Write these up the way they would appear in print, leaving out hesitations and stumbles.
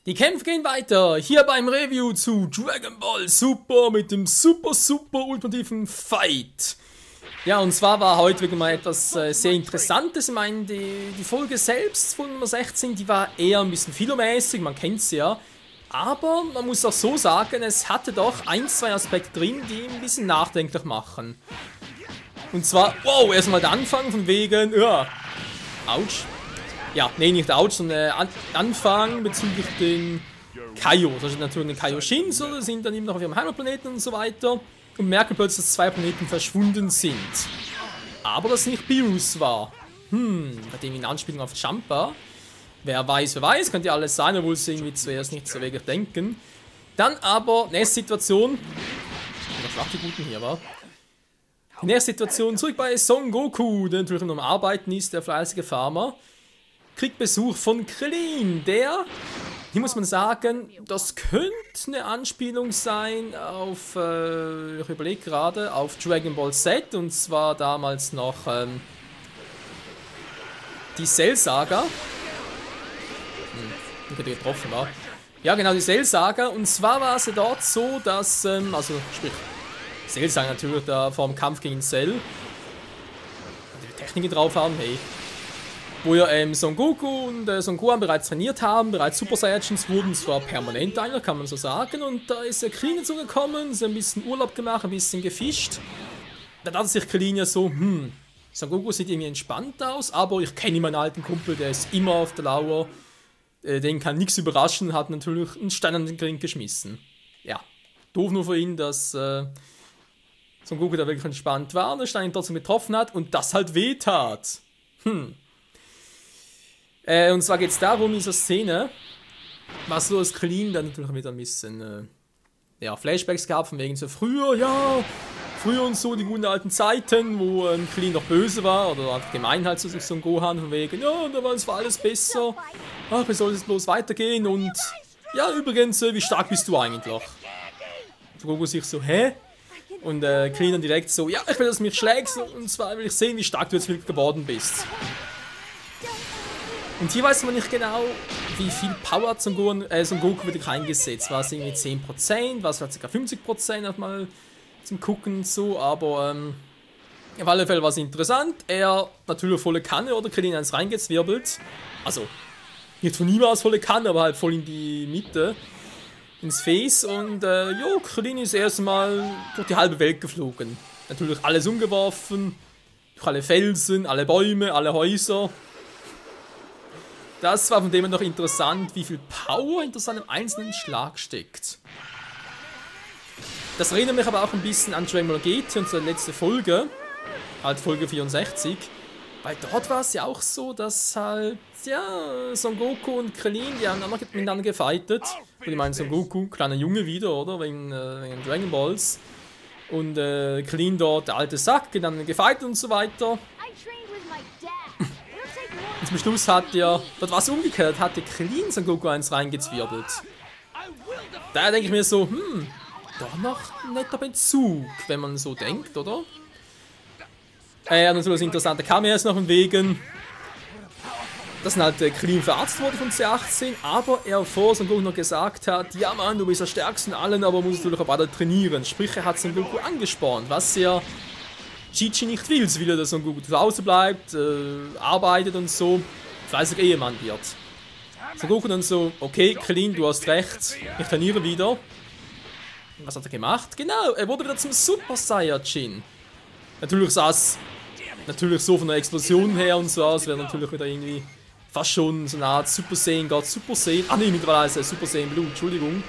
Die Kämpfe gehen weiter, hier beim Review zu Dragon Ball Super mit dem super ultimativen Fight. Ja, und zwar war heute wirklich mal etwas sehr Interessantes. Ich meine, die Folge selbst von Nummer 16, die war eher ein bisschen philomäßig, man kennt sie ja. Aber man muss auch so sagen, es hatte doch ein, zwei Aspekte drin, die ein bisschen nachdenklich machen. Und zwar, wow, erstmal der Anfang von wegen, ja, ouch. Ja, nee, nicht ouch, sondern Anfang bezüglich den Kaio. Also natürlich den Kaioshins, oder sind dann eben noch auf ihrem Heimatplaneten und so weiter. Und merken plötzlich, dass zwei Planeten verschwunden sind. Aber das nicht Beerus war. Hat irgendwie eine Anspielung auf Champa. Wer weiß, könnte ja alles sein, obwohl es irgendwie zuerst nicht so wirklich denken. Dann aber, nächste Situation. Oder schwach die Guten hier, war. Die nächste Situation, zurück bei Son Goku, der natürlich noch am Arbeiten ist, der fleißige Farmer. Kriegt Besuch von Krillin, der, hier muss man sagen, das könnte eine Anspielung sein auf, ich überlege gerade, auf Dragon Ball Z, und zwar damals noch die Cell-Saga. Die getroffen war. Ja, genau, die Cell-Saga, und zwar war es ja dort so, dass, also, sprich, Cell-Saga natürlich da vor dem Kampf gegen Cell, die Techniken drauf haben, hey. Wo ja Son Goku und Son Gohan bereits trainiert haben, bereits Super Saiyajins wurden, zwar permanent eigentlich, kann man so sagen, und da ist der Krillin dazugekommen, so ein bisschen Urlaub gemacht, ein bisschen gefischt. Da dachte sich Krillin ja so, Son Goku sieht irgendwie entspannt aus, aber ich kenne meinen alten Kumpel, der ist immer auf der Lauer, den kann nichts überraschen, hat natürlich einen Stein an den Ring geschmissen. Ja, doof nur für ihn, dass Son Goku da wirklich entspannt war und der Stein ihn trotzdem getroffen hat und das halt wehtat. Und zwar geht es darum, in dieser Szene, was so als Krillin dann natürlich wieder ein bisschen, ja, Flashbacks gab, von wegen so früher, ja, früher und so, die guten alten Zeiten, wo Krillin noch böse war, oder einfach gemein halt zu Son Gohan, von wegen, ja, da war es alles besser, ach, wie soll es bloß weitergehen, und, ja, übrigens, wie stark bist du eigentlich? Son Goku sich so, hä? Und Krillin dann direkt so, ja, ich will, dass du mich schlägst, und zwar will ich sehen, wie stark du jetzt wirklich geworden bist. Und hier weiß man nicht genau, wie viel Power hat Son Goku wirklich eingesetzt. War es irgendwie 10%, war es vielleicht sogar 50% auf mal zum Gucken und so, aber auf alle Fälle war es interessant. Er natürlich volle Kanne oder Krillin eins reingezwirbelt. Also, nicht von ihm aus volle Kanne, aber halt voll in die Mitte, ins Face. Und jo, Krillin ist erstmal durch die halbe Welt geflogen. Natürlich alles umgeworfen, durch alle Felsen, alle Bäume, alle Häuser. Das war von dem her noch interessant, wie viel Power hinter seinem einzelnen Schlag steckt. Das erinnert mich aber auch ein bisschen an Dragon Ball GT, unsere letzte Folge, halt Folge 64, weil dort war es ja auch so, dass halt, ja, Son Goku und Krillin, die haben auch miteinander gefightet. Und ich meine, Son Goku, kleiner Junge wieder, oder, wegen Dragon Balls. Und Krillin dort, der alte Sack, dann gefightet und so weiter. Und zum Schluss hat der, dort war es umgekehrt, hat der Krillin Son Goku eins reingezwirbelt. Da denke ich mir so, doch noch ein netter Bezug, wenn man so denkt, oder? Natürlich das Interessante kam erst noch im Wegen, dass halt Krillin verarztet wurde von C18, aber er vor Son Goku noch gesagt hat, ja Mann, du bist der Stärkste in allen, aber musst natürlich auch weiter trainieren. Sprich, er hat Son Goku angespornt, was ja Chi-Chi nicht will. Sie will ja, dass Son Goku zu Hause bleibt, arbeitet und so, fleißig Ehemann wird. Son Goku dann so, okay, Krillin, du hast recht, ich trainiere wieder. Was hat er gemacht? Genau, er wurde wieder zum Super Saiyajin. Natürlich sah es so von der Explosion her und so aus, wäre natürlich wieder irgendwie fast schon so eine Art Super Saiyan God, Super Saiyan. Ah ne, mittlerweile ist er Super Saiyan Blue, Entschuldigung.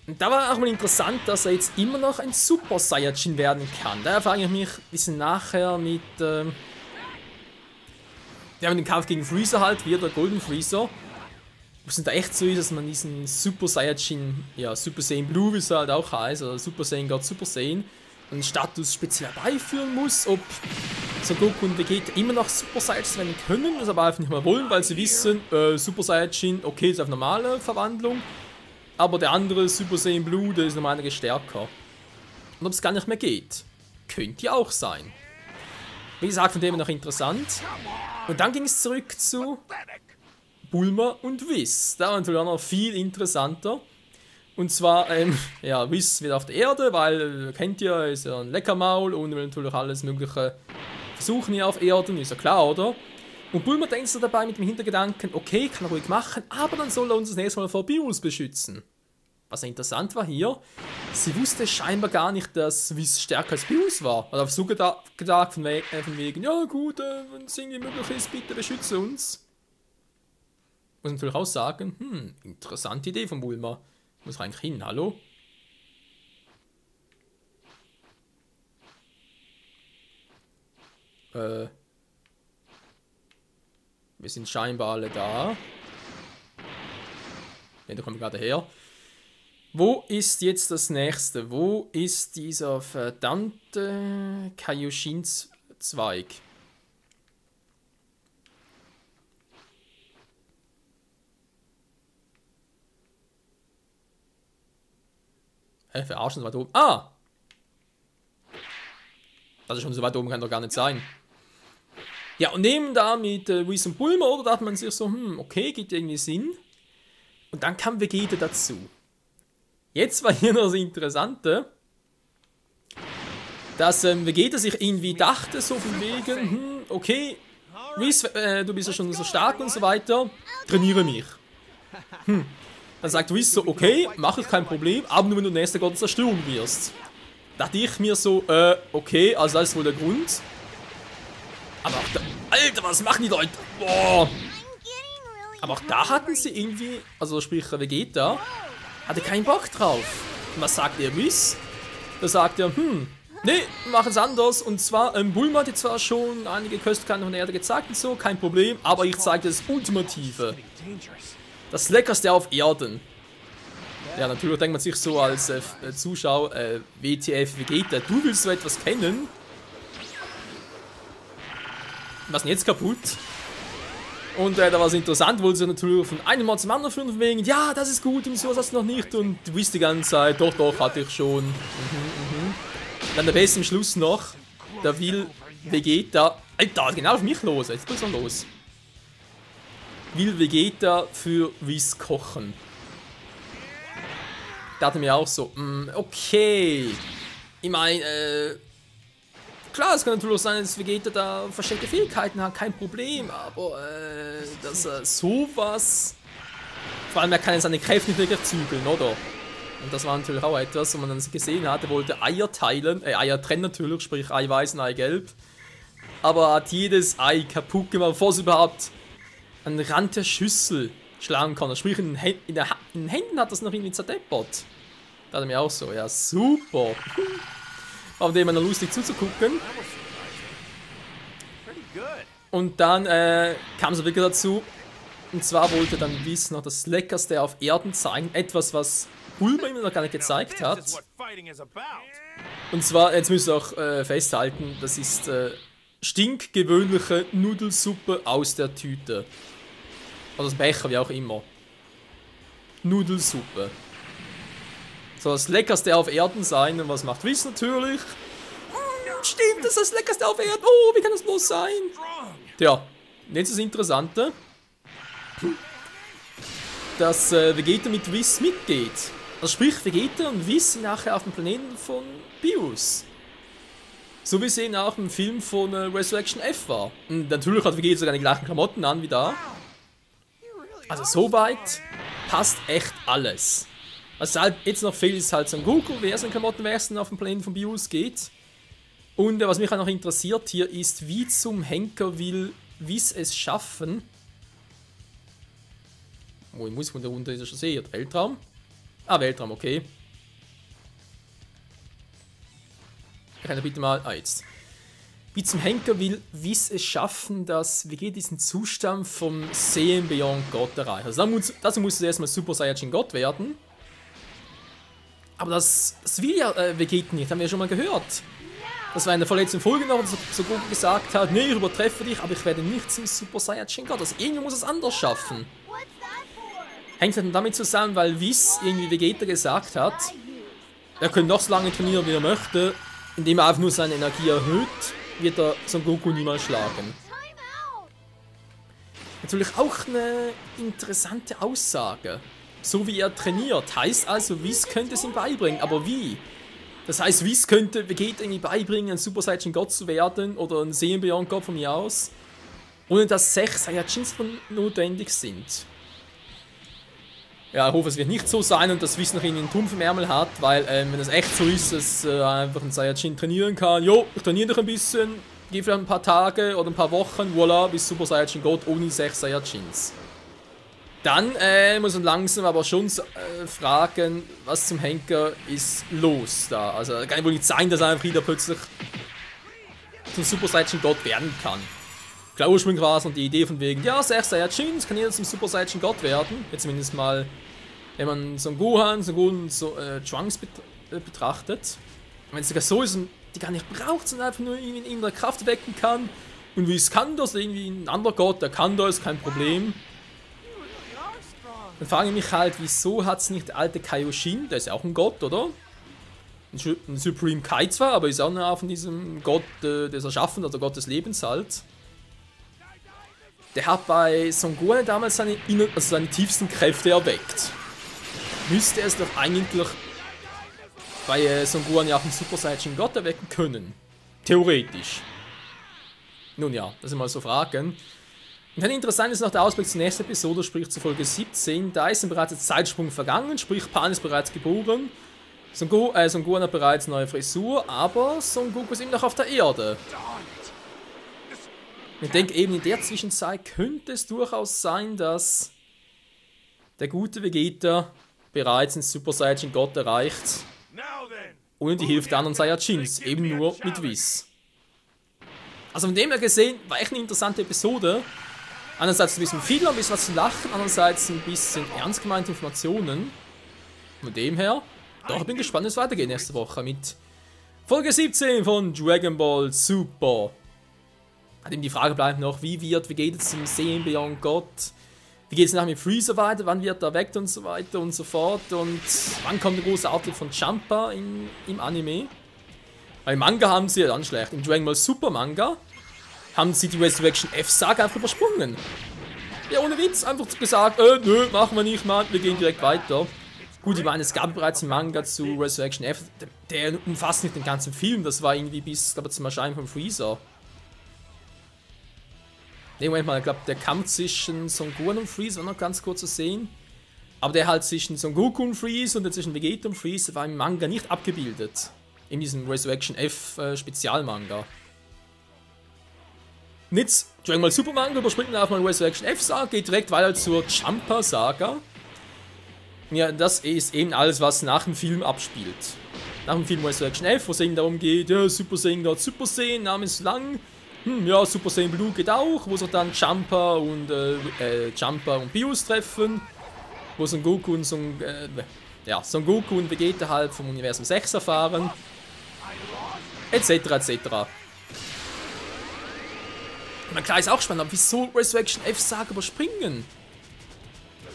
Und da war auch mal interessant, dass er jetzt immer noch ein Super Saiyajin werden kann. Daher frage ich mich ein bisschen nachher mit, ja, mit dem Kampf gegen Freezer halt, wie der Golden Freezer. Ob es da echt so ist, dass man diesen Super Saiyajin, ja, Super Saiyan Blue, wie es halt auch heißt, oder Super Saiyan God, Super Saiyan, einen Status speziell beiführen muss, ob Son Goku und Vegeta immer noch Super Saiyajins werden können, das aber einfach nicht mehr wollen, weil sie wissen, Super Saiyajin, okay, ist auf normale Verwandlung, aber der andere Super Saiyan Blue, der ist nochmal einiges stärker. Und ob es gar nicht mehr geht, könnte ja auch sein. Wie gesagt, von dem noch interessant. Und dann ging es zurück zu Bulma und Whis. Da war natürlich auch noch viel interessanter. Und zwar, ja, Whis wird auf der Erde, weil, kennt ihr, ist ja ein Leckermaul und will natürlich alles mögliche versuchen hier auf Erden, ist ja klar, oder? Und Bulma denkt so dabei mit dem Hintergedanken, okay, kann er ruhig machen, aber dann soll er uns das nächste Mal vor Beerus beschützen. Was interessant war hier, sie wusste scheinbar gar nicht, dass Whis stärker als Beerus war. Also auf so gedacht von wegen, ja gut, wenn es irgendwie möglich ist, bitte beschütze uns. Muss natürlich auch sagen, interessante Idee von Bulma. Muss eigentlich hin, hallo? Wir sind scheinbar alle da. Ne, da kommen wir gerade her. Wo ist jetzt das nächste? Wo ist dieser verdammte Kaioshin-Zweig? Verarschen, so weit oben. Ah! Das ist schon so weit oben, kann doch gar nicht sein. Ja, und neben da mit Whis und Bulma, oder, dachte man sich so, okay, gibt irgendwie Sinn. Und dann kam Vegeta dazu. Jetzt war hier noch das Interessante, dass Vegeta sich irgendwie dachte, so von wegen, okay, Whis, du bist ja schon so stark und so weiter, trainiere mich. Dann sagt Whis so, okay, mach ich kein Problem, aber nur wenn du nächster Gott der Zerstörung wirst. Dachte ich mir so, okay, also das ist wohl der Grund. Aber auch da, Alter, was machen die Leute? Boah. Aber auch da hatten sie irgendwie, also sprich Vegeta, hatte keinen Bock drauf. Und was sagt er, Whis? Da sagt er, nee, wir machen es anders. Und zwar, Bulma hat jetzt zwar schon einige Köstlichkeiten von der Erde gezeigt und so, kein Problem, aber ich zeige das Ultimative. Das Leckerste auf Erden. Ja, natürlich denkt man sich so als Zuschauer, WTF, Vegeta, du willst so etwas kennen? Was ist denn jetzt kaputt? Und da war es interessant, wollte sie natürlich von einem Mal zum anderen führen, von wegen, ja, das ist gut und so, das hast du noch nicht. Und du wisst die ganze Zeit, doch, doch, hatte ich schon. Dann der Beste im Schluss noch, da will Vegeta, Alter, genau auf mich los, jetzt geht's schon los. Will Vegeta für Whis kochen. Da dachte mir auch so, okay. Ich meine, klar, es kann natürlich sein, dass Vegeta da versteckte Fähigkeiten hat, kein Problem, aber dass er sowas. Vor allem, er kann seine Kräfte nicht wirklich zügeln, oder? Und das war natürlich auch etwas, wo man dann gesehen hat, er wollte Eier teilen, Eier trennen natürlich, sprich Eiweiß und Eigelb. Aber er hat jedes Ei kaputt gemacht, bevor es überhaupt an den Rand der Schüssel schlagen kann. Sprich, in den Händen hat das noch irgendwie zerdeppert. Da hat er mir auch so, ja super. Auf dem noch lustig zuzugucken. Und dann kam es wirklich dazu. Und zwar wollte dann Whis noch das Leckerste auf Erden zeigen. Etwas, was Bulma ihm noch gar nicht gezeigt hat. Und zwar, jetzt müsst ihr auch festhalten, das ist stinkgewöhnliche Nudelsuppe aus der Tüte. Oder das Becher, wie auch immer. Nudelsuppe. Soll das Leckerste auf Erden sein. Und was macht Whis natürlich? Stimmt, das ist das Leckerste auf Erden. Oh, wie kann das bloß sein? Tja, jetzt ist das Interessante, dass Vegeta mit Whis mitgeht. Also sprich, Vegeta und Whis sind nachher auf dem Planeten von Beerus. So wie es eben auch im Film von Resurrection F war. Und natürlich hat Vegeta sogar die gleichen Klamotten an wie da. Also soweit passt echt alles. Was halt jetzt noch fehlt, ist halt Son Goku, wer seine Klamotten wechseln auf dem Planeten von Beerus geht. Und was mich auch noch interessiert hier ist, wie zum Henker will Whis es schaffen. Oh, ich muss von der Runde ist er schon sehen. Weltraum? Ah, Weltraum, okay. Kann er bitte mal. Ah, jetzt. Wie zum Henker will Whis es schaffen, dass Vegeta diesen Zustand vom Saiyan Beyond Gott erreicht. Also dazu muss es erstmal Super Saiyajin Gott werden. Aber das will ja Vegeta nicht, haben wir ja schon mal gehört. Das war in der vorletzten Folge noch, dass so Goku gesagt hat, nee, ich übertreffe dich, aber ich werde nicht zum Super Saiyajin Gott. Also irgendwie muss es anders schaffen. Hängt dann damit zusammen, weil Whis irgendwie Vegeta gesagt hat, er könnte noch so lange trainieren, wie er möchte, indem er einfach nur seine Energie erhöht, wird er Son Goku niemals schlagen. Natürlich auch eine interessante Aussage. So wie er trainiert, heißt also, Whis könnte es ihm beibringen, aber wie? Das heißt, Whis könnte Vegeta irgendwie beibringen, ein Super Saiyan God zu werden oder ein Saiyan God von mir aus, ohne dass 6 Saiyajins notwendig sind. Ja, ich hoffe, es wird nicht so sein und dass Whis noch irgendwie einen Trumpf im Ärmel hat, weil wenn das echt so ist, dass einfach ein Saiyajin trainieren kann, jo, ich trainiere dich ein bisschen, geh vielleicht ein paar Tage oder ein paar Wochen, voilà, bis Super Saiyan God ohne 6 Saiyajins. Dann muss man langsam aber schon fragen, was zum Henker ist los da. Also kann wohl nicht sein, dass er einfach wieder plötzlich zum Super Saiyan God werden kann. Klar, ursprünglich war es noch die Idee von wegen, ja, 6 Saiyajins kann jeder zum Super Saiyan God werden. Jetzt zumindest mal, wenn man Son Gohan, Trunks betrachtet. Wenn es sogar so ist und die gar nicht braucht, sondern einfach nur irgendwie in irgendeiner Kraft wecken kann. Und wie es kann das, irgendwie ein anderer Gott, der kann das, kein Problem. Dann frage ich mich halt, wieso hat es nicht der alte Kaioshin, der ist ja auch ein Gott, oder? Ein Supreme Kai zwar, aber ist auch eine von diesem Gott des Erschaffens, also Gott des Lebens halt. Der hat bei Son Gohan damals seine tiefsten Kräfte erweckt. Müsste er es doch eigentlich bei Son Gohan ja auch einen Super Saiyan Gott erwecken können. Theoretisch. Nun ja, das sind mal so Fragen. Und dann interessant ist noch der Ausblick zur nächsten Episode, sprich zur Folge 17. Da ist bereits ein Zeitsprung vergangen, sprich Pan ist bereits geboren. Son Gohan hat bereits eine neue Frisur, aber Son Goku ist immer noch auf der Erde. Ich denke eben in der Zwischenzeit könnte es durchaus sein, dass der gute Vegeta bereits einen Super Saiyan God erreicht. Ohne die Hilfe der anderen Saiyajins, eben nur mit Whis. Also von dem her gesehen, war echt eine interessante Episode. Einerseits ein bisschen viel, ein bisschen was zu lachen, andererseits ein bisschen ernst gemeinte Informationen. Von dem her, doch, ich bin gespannt, wie es weitergeht nächste Woche mit Folge 17 von Dragon Ball Super. Eben die Frage bleibt noch, wie geht es zum Saiyan God? Wie geht es nachher mit Freezer weiter? Wann wird er weg und so weiter und so fort? Und wann kommt der große Auftritt von Champa im Anime? Weil im Manga haben sie ja dann schlecht. Im Dragon Ball Super Manga haben sie die Resurrection F-Saga einfach übersprungen. Ja, ohne Witz, einfach gesagt, nö, machen wir nicht, Mann, wir gehen direkt weiter. Gut, ich meine, es gab bereits einen Manga zu Resurrection F, der umfasst nicht den ganzen Film, das war irgendwie bis, glaube ich, zum Erscheinen von Freezer. Ne, Moment mal, ich glaube, der Kampf zwischen Son Gohan und Freezer war noch ganz kurz zu sehen. Aber der halt zwischen Son Goku und Freezer und der zwischen Vegeta und Freezer war im Manga nicht abgebildet. In diesem Resurrection F Spezialmanga. Und jetzt, Dragon Ball Super Manga überspringt man auf mal Resurrection F Saga, geht direkt weiter zur Champa Saga. Ja, das ist eben alles, was nach dem Film abspielt. Nach dem Film Resurrection F, wo es eben darum geht, ja, Super Saiyan dort Super Saiyan, Name ist lang. Ja, Super Saiyan Blue geht auch, wo sich dann Champa und Pius treffen. Wo Son Goku und Son Goku und Vegeta halt vom Universum 6 erfahren. Etc. etc. Na klar, ist auch spannend, aber wieso Resurrection F Saga überspringen?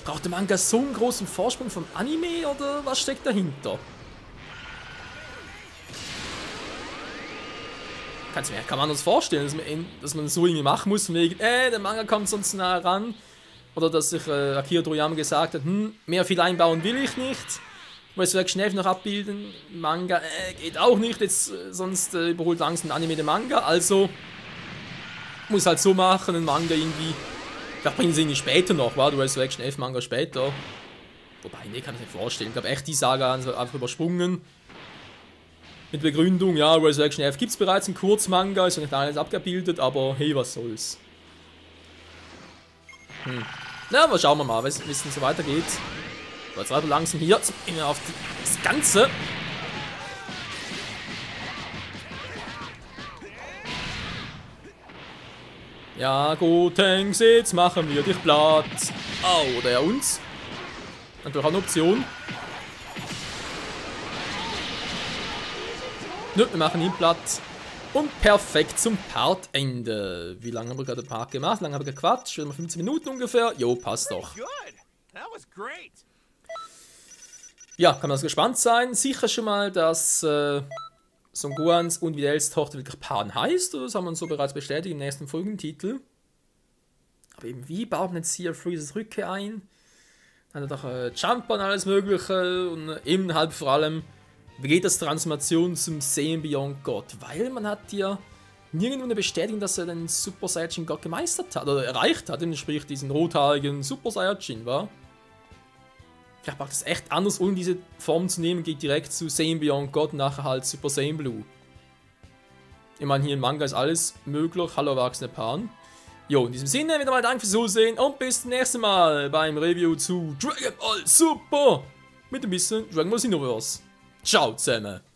Braucht der Manga so einen großen Vorsprung vom Anime oder was steckt dahinter? Kann man uns vorstellen, dass man so irgendwie machen muss, von wegen, der Manga kommt sonst nah ran. Oder dass sich Akira Toriyama gesagt hat, mehr viel einbauen will ich nicht. Resurrection F noch abbilden, Manga, geht auch nicht, jetzt sonst überholt langsam ein Anime den Manga, also muss halt so machen, ein Manga irgendwie, vielleicht bringen sie ihn später noch, war der Resurrection F Manga später. Wobei, ne, kann ich mir nicht vorstellen, ich glaube echt die Saga einfach übersprungen. Mit Begründung, ja, Resurrection F gibt es bereits ein Kurzmanga, ist ja nicht alles abgebildet, aber hey, was soll's. Na, aber schauen wir mal, wie es denn so weitergeht. So, jetzt weiter langsam hier auf das Ganze. Ja, Gotenks, jetzt machen wir dich platt. Oh, oder er uns. Natürlich auch eine Option. Nö, wir machen ihn platt. Und perfekt zum Partende. Wie lange haben wir gerade den Part gemacht? Wie lange haben wir gequatscht? Schon mal 15 Minuten ungefähr. Jo, passt doch. Ja, kann man also gespannt sein. Sicher schon mal, dass Son Gohans und Videls Tochter wirklich Pan heißt. Oder das haben wir uns so bereits bestätigt im nächsten Folgentitel. eben, wie baut man jetzt hier Freezes Rückkehr ein? Dann hat er doch Jumper und alles mögliche und eben halt vor allem, wie geht das Transformation zum Saiyan Beyond God? Weil man hat ja nirgendwo eine Bestätigung, dass er den Super Saiyajin God gemeistert hat oder erreicht hat, sprich diesen rothaarigen Super Saiyajin, war. Vielleicht macht es echt anders, ohne diese Form zu nehmen, geht direkt zu Saiyan Beyond God und nachher halt Super Saiyan Blue. Ich meine, hier im Manga ist alles möglich. Hallo erwachsene Paaren. Jo, in diesem Sinne wieder mal danke fürs Zusehen und bis zum nächsten Mal beim Review zu Dragon Ball Super mit ein bisschen Dragon Ball Xenoverse. Ciao zusammen.